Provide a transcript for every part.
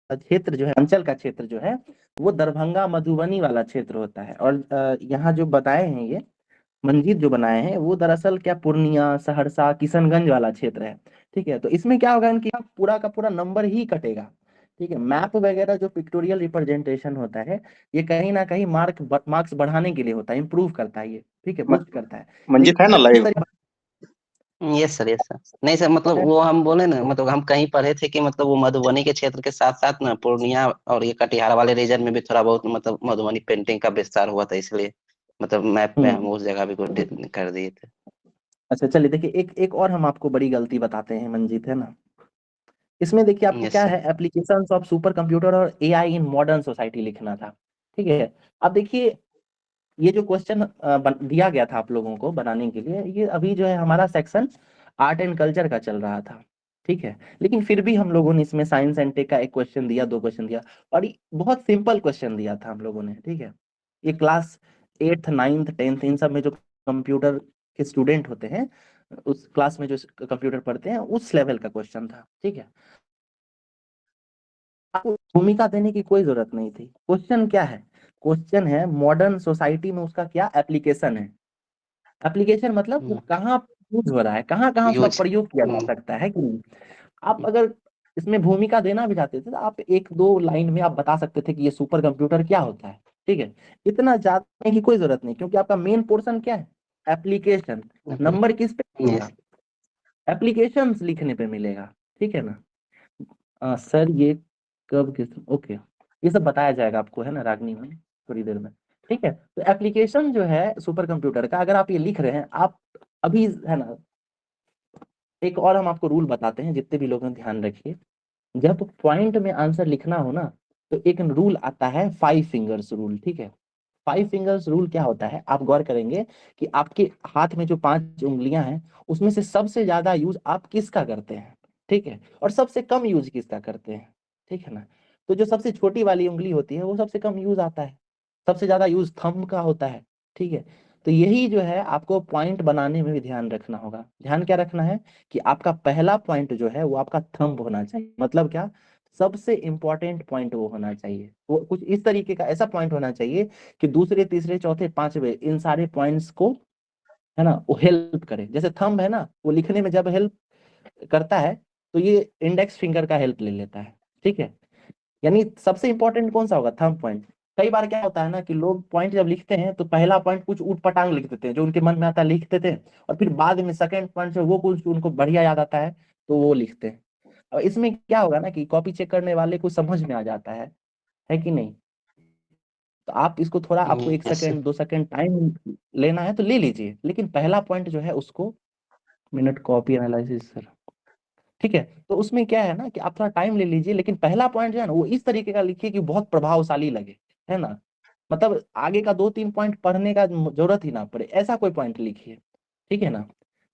क्षेत्र जो है, अंचल का क्षेत्र जो है वो दरभंगा मधुबनी वाला क्षेत्र होता है। और यहाँ जो बताए हैं ये मंजीत जो बनाए हैं वो दरअसल क्या पूर्णिया, सहरसा, किशनगंज वाला क्षेत्र है। ठीक है, तो इसमें क्या होगा इनकी पूरा का पूरा नंबर ही कटेगा। ठीक है, मैप वगैरह जो पिक्टोरियल रिप्रेजेंटेशन होता है ये कहीं ना कहीं मार्क्स बढ़ाने के लिए होता है, इंप्रूव करता है ये। ठीक है, बूस्ट करता है। मंजीत है लेकिन ना इस लाइव? तरीके यस सर, यस सर। नहीं सर, मतलब वो हम बोले ना, मतलब हम कहीं पढ़े थे कि मतलब वो मधुबनी के क्षेत्र के साथ साथ ना पूर्णिया और ये कटिहार वाले रीजन में भी थोड़ा बहुत मतलब मधुबनी पेंटिंग का विस्तार हुआ था, इसलिए मतलब मैप में हम उस जगह भी कुछ कर दिए थे। अच्छा चलिए देखिए, एक एक और हम आपको बड़ी गलती बताते हैं मंजीत, है ना। इसमें देखिए आपको यस क्या सर। है, एप्लीकेशंस ऑफ सुपर कंप्यूटर और एआई इन मॉडर्न सोसाइटी लिखना था। ठीक है, अब देखिए ये जो क्वेश्चन दिया गया था आप लोगों को बनाने के लिए, ये अभी जो है हमारा सेक्शन आर्ट एंड कल्चर का चल रहा था। ठीक है, लेकिन फिर भी हम लोगों ने इसमें साइंस एंड टेक का एक क्वेश्चन दिया, दो क्वेश्चन दिया, और ये बहुत सिंपल क्वेश्चन दिया था हम लोगों ने। ठीक है, ये क्लास 8th 9th 10th इन सब में जो कंप्यूटर के स्टूडेंट होते हैं, उस क्लास में जो कंप्यूटर पढ़ते हैं उस लेवल का क्वेश्चन था। ठीक है, आपको भूमिका देने की कोई जरूरत नहीं थी। क्वेश्चन क्या है, क्वेश्चन है मॉडर्न सोसाइटी में उसका क्या एप्लीकेशन है। एप्लीकेशन मतलब वो कहाँ यूज हो रहा है, कहाँ कहाँ उसका यूज। प्रयोग किया जा सकता है कि नहीं। आप अगर इसमें भूमिका देना भी चाहते थे तो आप एक दो लाइन में आप बता सकते थे कि ये सुपर कंप्यूटर क्या होता है। ठीक है, इतना जानने की कोई जरूरत नहीं, क्योंकि आपका मेन पोर्शन क्या है, एप्लीकेशन। नंबर किस पे मिलेगा, यस। एप्लीकेशंस लिखने पे मिलेगा। ठीक है ना। सर ये कब किस, ओके, ये सब बताया जाएगा आपको, है ना, रागनी में थोड़ी देर में। ठीक है, तो एप्लीकेशन जो है सुपर कंप्यूटर का, अगर आप ये लिख रहे हैं आप अभी, है ना, एक और हम आपको रूल बताते हैं, जितने भी लोग हैं ध्यान रखिए। जब पॉइंट में आंसर लिखना हो ना, तो एक रूल आता है 5 फिंगर्स रूल। ठीक है, 5 फिंगर्स रूल क्या होता है, आप गौर करेंगे कि आपके हाथ में जो 5 उंगलियां हैं उसमें से सबसे ज्यादा यूज आप किसका करते हैं। ठीक है, और सबसे कम यूज किसका करते हैं। ठीक है ना, तो जो सबसे छोटी वाली उंगली होती है वो सबसे कम यूज आता है, सबसे ज्यादा यूज थंब का होता है। ठीक है, तो यही जो है आपको पॉइंट बनाने में भी ध्यान रखना होगा। ध्यान क्या रखना है कि आपका पहला पॉइंट जो है वो आपका थंब होना चाहिए। मतलब क्या, सबसे इंपॉर्टेंट पॉइंट वो होना चाहिए, वो कुछ इस तरीके का ऐसा पॉइंट होना चाहिए कि दूसरे तीसरे चौथे पांचवे इन सारे पॉइंट्स को, है ना, वो हेल्प करे। जैसे थंब है ना, वो लिखने में जब हेल्प करता है तो ये इंडेक्स फिंगर का हेल्प ले लेता है। ठीक है, यानी सबसे इंपॉर्टेंट कौन सा होगा, थंब पॉइंट। कई बार क्या होता है ना कि लोग पॉइंट जब लिखते हैं तो पहला पॉइंट कुछ ऊट पटांग लिख देते हैं, जो उनके मन में आता है लिख देते हैं, और फिर बाद में सेकंड पॉइंट से वो कुछ उनको बढ़िया याद आता है तो वो लिखते हैं। अब इसमें क्या होगा ना कि कॉपी चेक करने वाले को समझ में आ जाता है कि नहीं। तो आप इसको थोड़ा, आपको एक यस। सेकंड 2 सेकंड टाइम लेना है तो ले लीजिए, लेकिन पहला पॉइंट जो है उसको, मिनट कॉपी एनालिसिस सर। ठीक है, तो उसमें क्या है ना कि आप थोड़ा टाइम ले लीजिए, लेकिन पहला पॉइंट जो है ना वो इस तरीके का लिखिए कि बहुत प्रभावशाली लगे, है ना। मतलब आगे का 2 3 पॉइंट पढ़ने का जरूरत ही ना पड़े, ऐसा कोई पॉइंट लिखिए। ठीक है ना,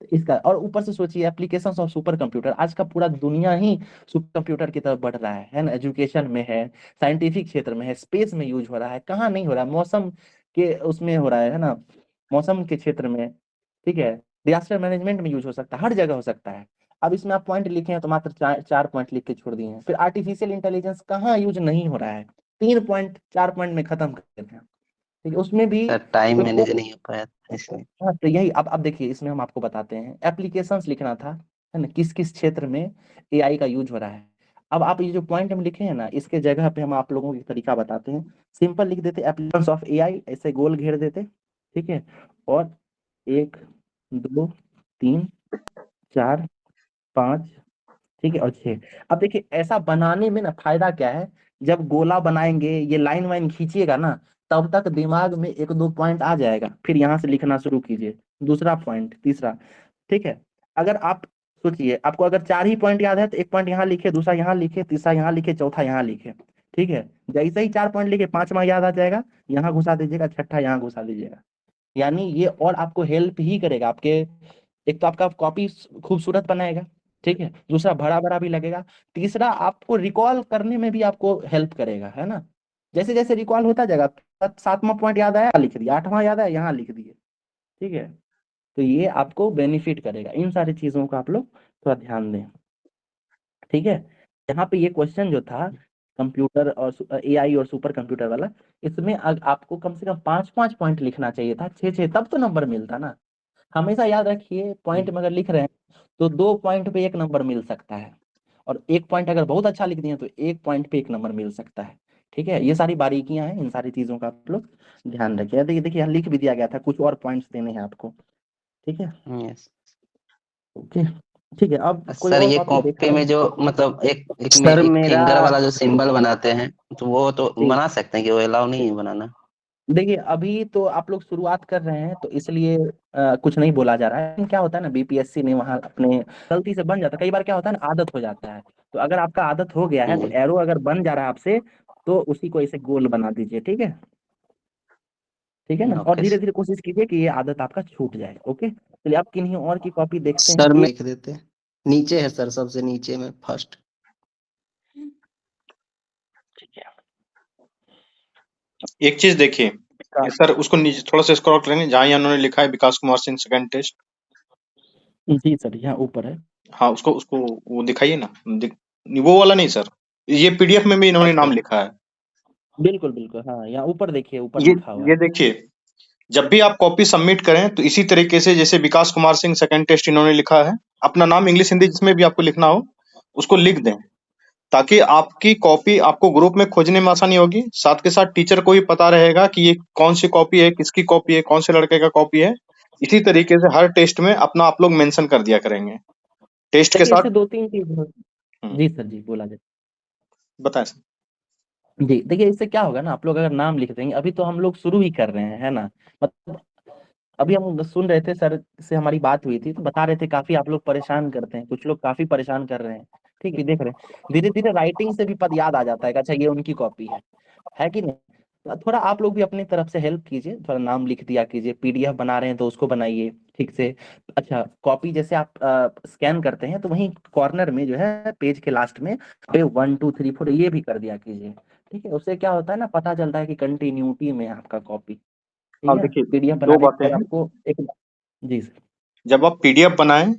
तो इसका, और ऊपर से सोचिए एप्लीकेशंस ऑफ सुपर कंप्यूटर, आज का पूरा दुनिया ही सुपर कंप्यूटर की तरफ बढ़ रहा है ना। एजुकेशन में है, साइंटिफिक क्षेत्र में है, स्पेस में यूज हो रहा है, कहाँ नहीं हो रहा है, मौसम के उसमें हो रहा है ना, मौसम के क्षेत्र में। ठीक है, डिजास्टर मैनेजमेंट में यूज हो सकता है, हर जगह हो सकता है। अब इसमें आप पॉइंट लिखे हैं तो मात्र 4 पॉइंट लिख के छोड़ दिए हैं। फिर आर्टिफिशियल इंटेलिजेंस कहाँ यूज नहीं हो रहा है, 3 पॉइंट 4 पॉइंट में खत्म कर देते हैं। ठीक है, उसमें भी सर टाइम तो मैनेज नहीं हो पाया था इसलिए। हाँ, तो यही अब देखिए इसमें हम आपको बताते हैं, एप्लीकेशंस लिखना था, है ना, किस किस क्षेत्र में एआई का यूज हो रहा है। अब आप ये जो पॉइंट हम लिखे हैं ना, इसके जगह पे हम आप लोगों को एक तरीका बताते हैं। सिंपल लिख देते एप्लीकेशंस ऑफ एआई, ऐसे गोल घेर देते। ठीक है, और 1 2 3 4 5, ठीक है, और 6। अब देखिए ऐसा बनाने में ना फायदा क्या है, जब गोला बनाएंगे ये लाइन वाइन खींचिएगा ना, तब तक दिमाग में एक दो पॉइंट आ जाएगा, फिर यहाँ से लिखना शुरू कीजिए, दूसरा पॉइंट, तीसरा। ठीक है, अगर आप सोचिए आपको अगर 4 ही पॉइंट याद है तो एक पॉइंट यहाँ लिखे, दूसरा यहाँ लिखे, तीसरा यहाँ लिखे, चौथा यहाँ लिखे। ठीक है, जैसे ही 4 पॉइंट लिखे, पांचवा याद आ जाएगा, यहाँ घुसा दीजिएगा, छठा यहाँ घुसा दीजिएगा। यानी ये और आपको हेल्प ही करेगा आपके, एक तो आपका कॉपी खूबसूरत बनाएगा। ठीक है, दूसरा भरा भरा भी लगेगा, तीसरा आपको रिकॉल करने में भी आपको हेल्प करेगा, है ना। जैसे जैसे रिकॉल होता जाएगा, 7वां पॉइंट याद आया लिख दिया, 8वां याद आया यहाँ लिख दिए। ठीक है, तो ये आपको बेनिफिट करेगा, इन सारी चीजों का आप लोग थोड़ा ध्यान दें। ठीक है, यहाँ पे ये क्वेश्चन जो था कंप्यूटर और एआई और सुपर कंप्यूटर वाला, इसमें आपको कम से कम 5-5 पॉइंट लिखना चाहिए था, 6-6, तब तो नंबर मिलता ना। हमेशा याद रखिए, पॉइंट में अगर लिख रहे हैं तो 2 पॉइंट पे 1 नंबर मिल सकता है, और 1 पॉइंट अगर बहुत अच्छा लिख दिए तो 1 पॉइंट पे 1 नंबर मिल सकता है। ठीक है, ये सारी बारीकियां हैं, इन सारी चीजों का आप लोग ध्यान रखिए। देखिए देखिए, यहाँ लिख भी दिया गया था, कुछ और पॉइंट्स देने हैं आपको। ठीक है, यस ओके, ठीक है। अब कोई सर, और ये कॉपी देखा कॉपी में जो है? मतलब एक एक में सर एक मेरा, फिंगर वाला जो सिंबल बनाते हैं, तो वो तो जी, बना सकते हैं कि वो अलाउ नहीं है बनाना? देखिए अभी तो आप लोग शुरुआत कर रहे हैं तो इसलिए कुछ नहीं बोला जा रहा है, लेकिन क्या होता है ना, बीपीएससी ने वहाँ अपने गलती से बन जाता है, कई बार क्या होता है ना, आदत हो जाता है। तो अगर आपका आदत हो गया है तो हम्म, एरो अगर बन जा रहा है आपसे, तो उसी को ऐसे गोल बना दीजिए। ठीक है, ठीक है ना, और ओके धीरे धीरे कोशिश कीजिए कि ये आदत आपका छूट जाए। ओके, चलिए आप किन्हीं और की कॉपी देखते हैं। सर में लिख देते हैं। नीचे है सर, सबसे नीचे में फर्स्ट। ठीक है, एक चीज देखिए, इसका, ये सर उसको नीचे थोड़ा सा स्क्रॉल करेंगे, जहाँ यहाँ उन्होंने लिखा है विकास कुमार सिंह सेकंड टेस्ट। जी सर, यहाँ ऊपर है। हाँ, उसको उसको वो दिखाइए ना, वो वाला नहीं सर, ये पीडीएफ में भी इन्होंने अच्छा, नाम लिखा है। बिल्कुल बिल्कुल, हाँ यहाँ ऊपर देखिए, ऊपर ये लिखा हुआ ये है। देखिए, जब भी आप कॉपी सबमिट करें तो इसी तरीके से, जैसे विकास कुमार सिंह सेकंड टेस्ट इन्होंने लिखा है, अपना नाम इंग्लिश हिंदी जिसमें भी आपको लिखना हो उसको लिख दें, ताकि आपकी कॉपी आपको ग्रुप में खोजने में आसानी होगी, साथ के साथ टीचर को भी पता रहेगा कि ये कौन सी कॉपी है, किसकी कॉपी है, कौन से लड़के का कॉपी है। इसी तरीके से हर टेस्ट में अपना आप लोग मेंशन कर दिया करेंगे टेस्ट के देखिए इससे साथ। 2-3 चीज हम्म, जी सर, जी बोला जाए। बताएं सर। जी देखिए, इससे क्या होगा ना, आप लोग अगर नाम लिख देंगे, अभी तो हम लोग शुरू ही कर रहे हैं, है ना, मतलब अभी हम सुन रहे थे, सर से हमारी बात हुई थी तो बता रहे थे काफी आप लोग परेशान करते हैं, कुछ लोग काफी परेशान कर रहे हैं। ठीक है, देख रहे हैं धीरे धीरे राइटिंग से भी पद याद आ जाता है कि अच्छा ये उनकी कॉपी है कि नहीं। तो थोड़ा आप लोग भी अपनी तरफ से हेल्प कीजिए, थोड़ा नाम लिख दिया कीजिए, पीडीएफ बना रहे हैं तो उसको बनाइए ठीक से। अच्छा, कॉपी जैसे आप स्कैन करते हैं तो वहीं कॉर्नर में जो है, पेज के लास्ट में पे 1 2 3 4 ये भी कर दिया कीजिए। ठीक है, उससे क्या होता है ना, पता चलता है कि कंटिन्यूटी में है आपका कॉपी। ठीक अब है, देखिए, पीडीएफ दो बनाने के बातें बाद हैं। आपको एक, जी सर, जब आप पीडीएफ बनाएं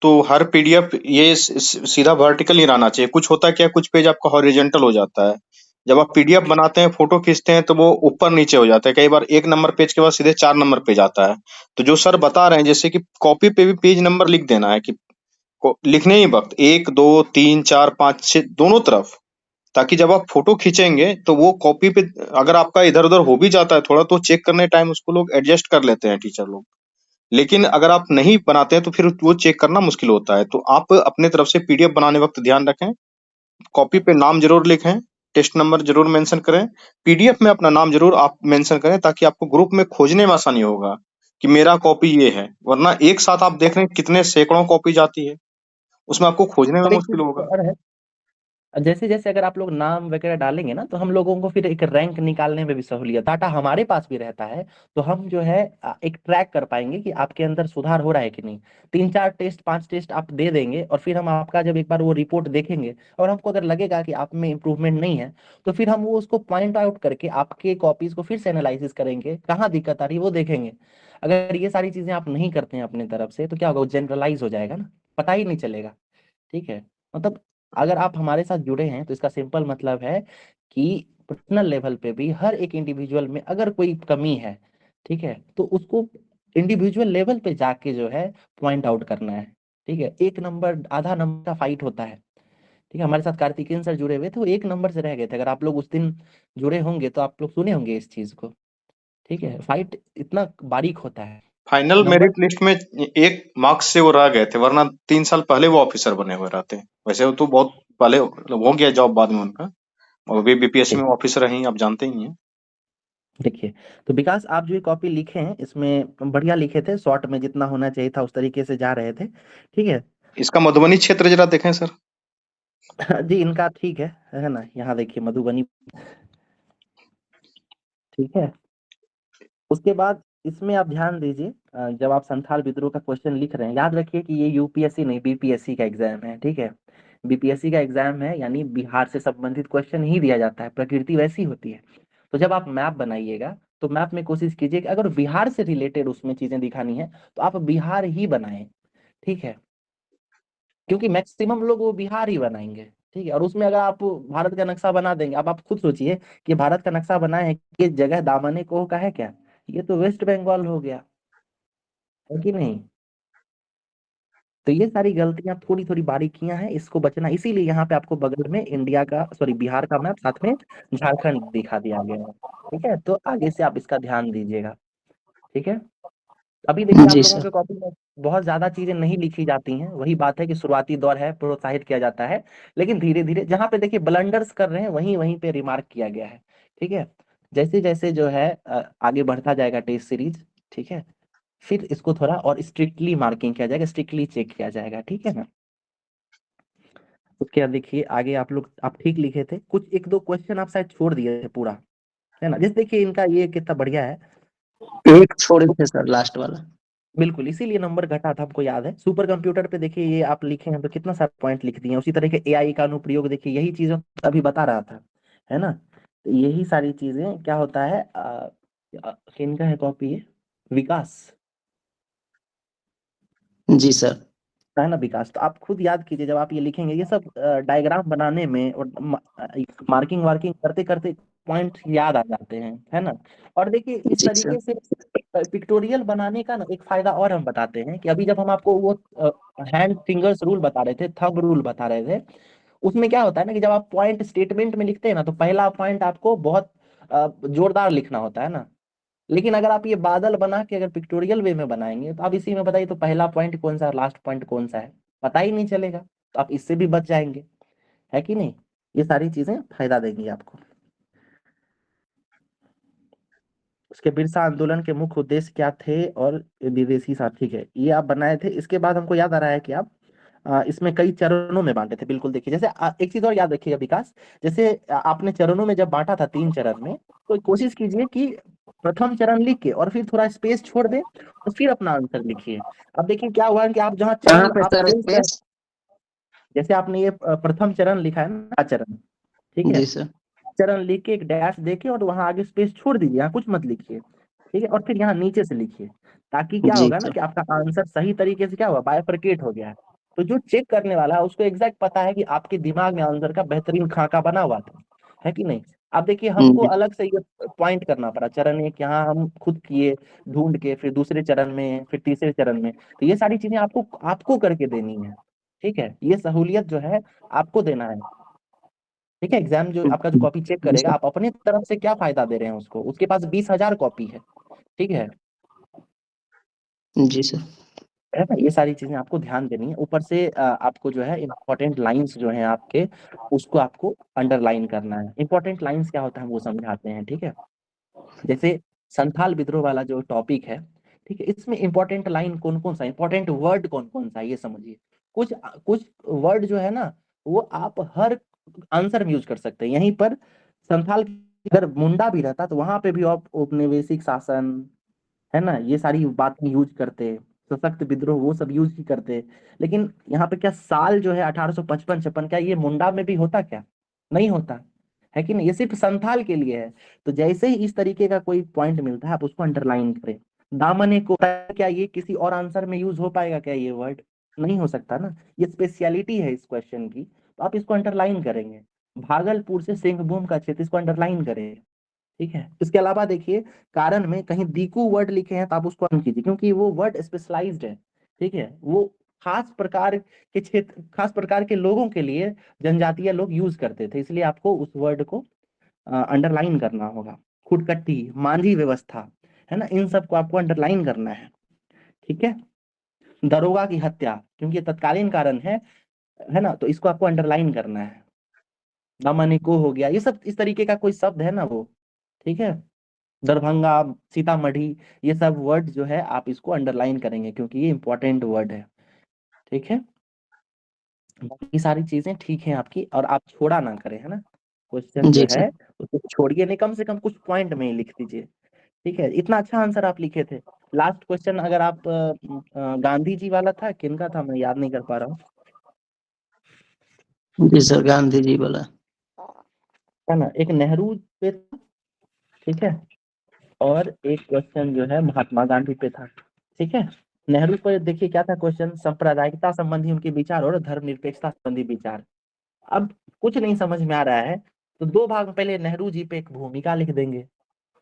तो हर पीडीएफ ये सीधा वर्टिकल नहीं रहना चाहिए। कुछ होता है क्या, कुछ पेज आपका हॉरिजॉन्टल हो जाता है। जब आप पीडीएफ बनाते हैं, फोटो खींचते हैं, तो वो ऊपर नीचे हो जाता है। कई बार 1 नंबर पेज के बाद सीधे 4 नंबर पेज आता है। तो जो सर बता रहे हैं, जैसे कि कॉपी पे भी पेज नंबर लिख देना है, कि लिखने ही वक्त 1 2 3 4 5 6 दोनों तरफ, ताकि जब आप फोटो खींचेंगे तो वो कॉपी पे अगर आपका इधर उधर हो भी जाता है थोड़ा, तो चेक करने टाइम उसको लोग एडजस्ट कर लेते हैं, टीचर लोग। लेकिन अगर आप नहीं बनाते हैं तो फिर वो चेक करना मुश्किल होता है। तो आप अपने तरफ से पीडीएफ बनाने वक्त ध्यान रखें, कॉपी पे नाम जरूर लिखें, टेस्ट नंबर जरूर मेंशन करें, पीडीएफ में अपना नाम जरूर आप मेंशन करें, ताकि आपको ग्रुप में खोजने में आसानी होगा कि मेरा कॉपी ये है। वरना एक साथ आप देख रहे हैं कितने सैकड़ों कॉपी जाती है, उसमें आपको खोजने में और एक मुश्किल चीज होगा। और है, जैसे जैसे अगर आप लोग नाम वगैरह डालेंगे ना, तो हम लोगों को फिर एक रैंक निकालने में भी सहूलियत, डाटा हमारे पास भी रहता है। तो हम जो है एक ट्रैक कर पाएंगे कि आपके अंदर सुधार हो रहा है कि नहीं। 3-4 टेस्ट 5 टेस्ट आप दे देंगे, और फिर हम आपका जब एक बार वो रिपोर्ट देखेंगे और हमको अगर लगेगा कि आप में इम्प्रूवमेंट नहीं है, तो फिर हम वो उसको पॉइंट आउट करके आपके कॉपीज को फिर से एनालिसिस करेंगे, कहाँ दिक्कत आ रही है वो देखेंगे। अगर ये सारी चीजें आप नहीं करते हैं अपने तरफ से, तो क्या होगा, वो जनरलाइज हो जाएगा ना, पता ही नहीं चलेगा। ठीक है, मतलब अगर आप हमारे साथ जुड़े हैं तो इसका सिंपल मतलब है कि पर्सनल लेवल पे भी हर एक इंडिविजुअल में अगर कोई कमी है, ठीक है, तो उसको इंडिविजुअल लेवल पे जाके जो है पॉइंट आउट करना है। ठीक है, 1 नंबर आधा नंबर का फाइट होता है। ठीक है, हमारे साथ कार्तिकेयन सर जुड़े हुए थे, वो 1 नंबर से रह गए थे, अगर आप लोग उस दिन जुड़े होंगे तो आप लोग सुने होंगे इस चीज को। ठीक है, फाइट इतना बारीक होता है। फाइनल नंबर, मेरिट लिस्ट में 1 मार्क्स से वो रह गए थे, वरना 3 साल पहले वो ऑफिसर बने हुए रहते। वैसे वो तो बहुत पहले हो गया जॉब बाद में उनका, और अभी बीपीएससी में ऑफिसर रही, आप जानते ही हैं। देखिए, तो विकास आप जो ये कॉपी लिखे हैं इसमें बढ़िया लिखे थे, शॉर्ट में जितना होना चाहिए था उस तरीके से जा रहे थे। ठीक है। इसका मधुबनी क्षेत्र जरा देखें सर। जी इनका ठीक है ना, यहाँ देखिए मधुबनी। ठीक है, उसके बाद इसमें आप ध्यान दीजिए, जब आप संथाल विद्रोह का क्वेश्चन लिख रहे हैं, याद रखिए कि ये यूपीएससी नहीं, बीपीएससी का एग्जाम है। ठीक है, बीपीएससी का एग्जाम है, यानी बिहार से संबंधित क्वेश्चन ही दिया जाता है, प्रकृति वैसी होती है। तो जब आप मैप बनाइएगा तो मैप में कोशिश कीजिए कि अगर बिहार से रिलेटेड उसमें चीजें दिखानी है तो आप बिहार ही बनाएं। ठीक है, क्योंकि मैक्सिमम लोग वो बिहार ही बनाएंगे। ठीक है। और उसमें अगर आप भारत का नक्शा बना देंगे, अब आप खुद सोचिए कि भारत का नक्शा बनाए हैं, कि ये जगह दामने कोह का है क्या? ये तो वेस्ट बंगाल हो गया, है कि नहीं? तो ये सारी गलतियां, थोड़ी थोड़ी बारीकियां हैं, इसको बचना। इसीलिए यहाँ पे आपको बगल में इंडिया का, सॉरी, बिहार का मैप, साथ में झारखंड दिखा दिया गया है। ठीक है, तो आगे से आप इसका ध्यान दीजिएगा। ठीक है। अभी देखिए आप जी लोगों सर। के कॉपी में बहुत ज्यादा चीजें नहीं लिखी जाती हैं। वही बात है कि शुरुआती दौर है, प्रोत्साहित किया जाता है, लेकिन धीरे धीरे जहाँ पे देखिए ब्लंडर्स कर रहे हैं, वहीं वहीं पे रिमार्क किया गया है। ठीक है। जैसे जैसे जो है आगे बढ़ता जाएगा टेस्ट सीरीज, ठीक है, फिर इसको थोड़ा और स्ट्रिक्टली मार्किंग किया जाएगा, स्ट्रिक्टली चेक किया जाएगा। ठीक है ना? उसके बाद देखिए आगे आप लोग, आप ठीक लिखे थे, कुछ एक दो क्वेश्चन आप शायद छोड़ दिए थे पूरा, है ना? जैसे देखिए इनका ये कितना बढ़िया है। एक छोड़े थे सर, लास्ट वाला। बिल्कुल, इसीलिए नंबर घटा था, हमको याद है। सुपर कंप्यूटर पे देखिए ये आप लिखे हैं तो कितना सारा पॉइंट लिख दिए हैं। उसी तरह के एआई का अनुप्रयोग देखिए, यही चीजें अभी बता रहा था, है ना? तो यही सारी चीजें क्या होता है, किनका है कॉपी है? विकास, जी सर। है ना? विकास। तो आप खुद याद कीजिए, जब आप ये लिखेंगे, ये सब डायग्राम बनाने में और मार्किंग वार्किंग करते करते पॉइंट याद आ जाते हैं, है ना? और देखिए इस जी सर। तरीके से पिक्टोरियल बनाने का ना एक फायदा और हम बताते हैं, कि अभी जब हम आपको वो हैंड फिंगर्स रूल बता रहे थे, थंब रूल बता रहे थे, उसमें क्या होता है ना, कि जब आप पॉइंट स्टेटमेंट में लिखते हैं ना, तो पहला पॉइंट आपको बहुत जोरदार लिखना होता है ना। लेकिन अगर आप ये बादल बना के अगर पिक्टोरियल वे में बनाएंगे, तो आप इसी में बताइए, तो पहला पॉइंट कौन सा है, लास्ट पॉइंट कौन सा है, पता ही नहीं चलेगा। तो आप इससे भी बच जाएंगे, है कि नहीं? ये सारी चीजें फायदा देंगी आपको। उसके बिरसा आंदोलन के मुख्य उद्देश्य क्या थे, और विदेशी साथी के, ये आप बनाए थे। इसके बाद हमको याद आ रहा है कि आप इसमें कई चरणों में बांटे थे। बिल्कुल देखिए, जैसे एक चीज और याद रखिएगा विकास, जैसे आपने चरणों में जब बांटा था, 3 चरण में, तो कोशिश कीजिए कि प्रथम चरण लिख के और फिर थोड़ा स्पेस छोड़ दे, और फिर अपना आंसर लिखिए। अब देखिए क्या हुआ कि आप जहाँ कहाँ चरण पे आप सर चेंज कर, स्पेस? जैसे आपने ये प्रथम चरण लिखा है ना, चरण, ठीक है, जी सर। चरण लिख के एक डैश देके और वहां आगे स्पेस छोड़ दीजिए, यहाँ कुछ मत लिखिए। ठीक है, और फिर यहाँ नीचे से लिखिए, ताकि क्या जी होगा ना, सर। कि आपका आंसर सही तरीके से क्या हुआ, बायफरकेट हो गया है। तो जो चेक करने वाला है उसको एग्जैक्ट पता है कि आपके दिमाग में आंसर का बेहतरीन खाका बना हुआ था, है कि नहीं? अब देखिए हमको जी। अलग से ये पॉइंट करना पड़ा, चरण एक यहाँ हम खुद किए ढूंढ के, फिर दूसरे चरण में, फिर तीसरे चरण में। तो ये सारी चीजें आपको आपको करके देनी है। ठीक है, ये सहूलियत जो है आपको देना है। ठीक है, एग्जाम जो आपका जो कॉपी चेक जी करेगा, सर। आप अपने तरफ से क्या फायदा दे रहे हैं उसको, उसके पास 20,000 कॉपी है। ठीक जी सर। है ना? ये सारी चीजें आपको ध्यान देनी है। ऊपर से आपको जो है इंपॉर्टेंट लाइंस जो है आपके, उसको आपको अंडरलाइन करना है। इंपॉर्टेंट लाइंस क्या होता है, हम वो समझाते हैं। ठीक है, जैसे संथाल विद्रोह वाला जो टॉपिक है, ठीक है, इसमें इंपॉर्टेंट लाइन कौन कौन सा, इंपॉर्टेंट वर्ड कौन कौन सा है, ये समझिए। कुछ कुछ वर्ड जो है ना, वो आप हर आंसर में यूज कर सकते हैं। यहीं पर संथाल अगर मुंडा भी रहता, तो वहां पे भी आप औपनिवेशिक शासन, है ना, ये सारी बातें यूज करते, सशक्त विद्रोह, वो सब यूज ही करते। लेकिन यहाँ पे क्या साल जो है 1855-56, क्या ये मुंडा में भी होता क्या? नहीं होता, है कि नहीं? ये सिर्फ संथाल के लिए है। तो जैसे ही इस तरीके का कोई पॉइंट मिलता है, आप उसको अंडरलाइन करें। दामने को, क्या ये किसी और आंसर में यूज हो पाएगा क्या, ये वर्ड? नहीं हो सकता ना। ये स्पेशलिटी है इस क्वेश्चन की, तो आप इसको अंडरलाइन करेंगे। भागलपुर से सिंहभूम का क्षेत्र, इसको अंडरलाइन करें। ठीक है, इसके अलावा देखिए, कारण में कहीं दीकू वर्ड लिखे हैं, तो आप उसको अन कीजिए, क्योंकि वो वर्ड स्पेशलाइज्ड है। ठीक है, वो खास प्रकार के क्षेत्र, खास प्रकार के लोगों के लिए जनजातीय लोग यूज करते थे, इसलिए आपको उस वर्ड को अंडरलाइन करना होगा। खुटकट्टी, मांझी व्यवस्था, है ना, इन सबको आपको अंडरलाइन करना है। ठीक है, दरोगा की हत्या, क्योंकि ये तत्कालीन कारण है ना, तो इसको आपको अंडरलाइन करना है। दमनिको हो गया, ये सब इस तरीके का कोई शब्द है ना वो। ठीक है, दरभंगा, सीतामढ़ी, ये सब वर्ड जो है आप इसको अंडरलाइन करेंगे, क्योंकि ये इंपॉर्टेंट वर्ड है। ठीक है, बाकी सारी चीजें ठीक है आपकी, और आप छोड़ा ना करें, है ना? क्वेश्चन जो जी है सर। उसको छोड़िए नहीं, कम से कम कुछ पॉइंट में ही लिख दीजिए। ठीक है, इतना अच्छा आंसर आप लिखे थे। लास्ट क्वेश्चन अगर आप गांधी जी वाला था, किनका था, मैं याद नहीं कर पा रहा हूँ, जी सर, गांधी जी बोला। है ना? एक नेहरू पे था, ठीक है, और एक क्वेश्चन जो है महात्मा गांधी पे था। ठीक है, नेहरू पर देखिए क्या था क्वेश्चन, सांप्रदायिकता संबंधी उनके विचार और धर्मनिरपेक्षता संबंधी विचार। अब कुछ नहीं समझ में आ रहा है तो 2 भाग में पहले नेहरू जी पे एक भूमिका लिख देंगे,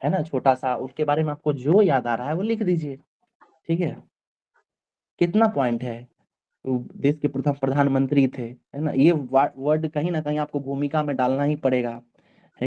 है ना, छोटा सा, उसके बारे में आपको जो याद आ रहा है वो लिख दीजिए, ठीक है। कितना पॉइंट है, वो देश के प्रथम प्रधानमंत्री थे, है ना, ये वर्ड कहीं ना कहीं आपको भूमिका में डालना ही पड़ेगा।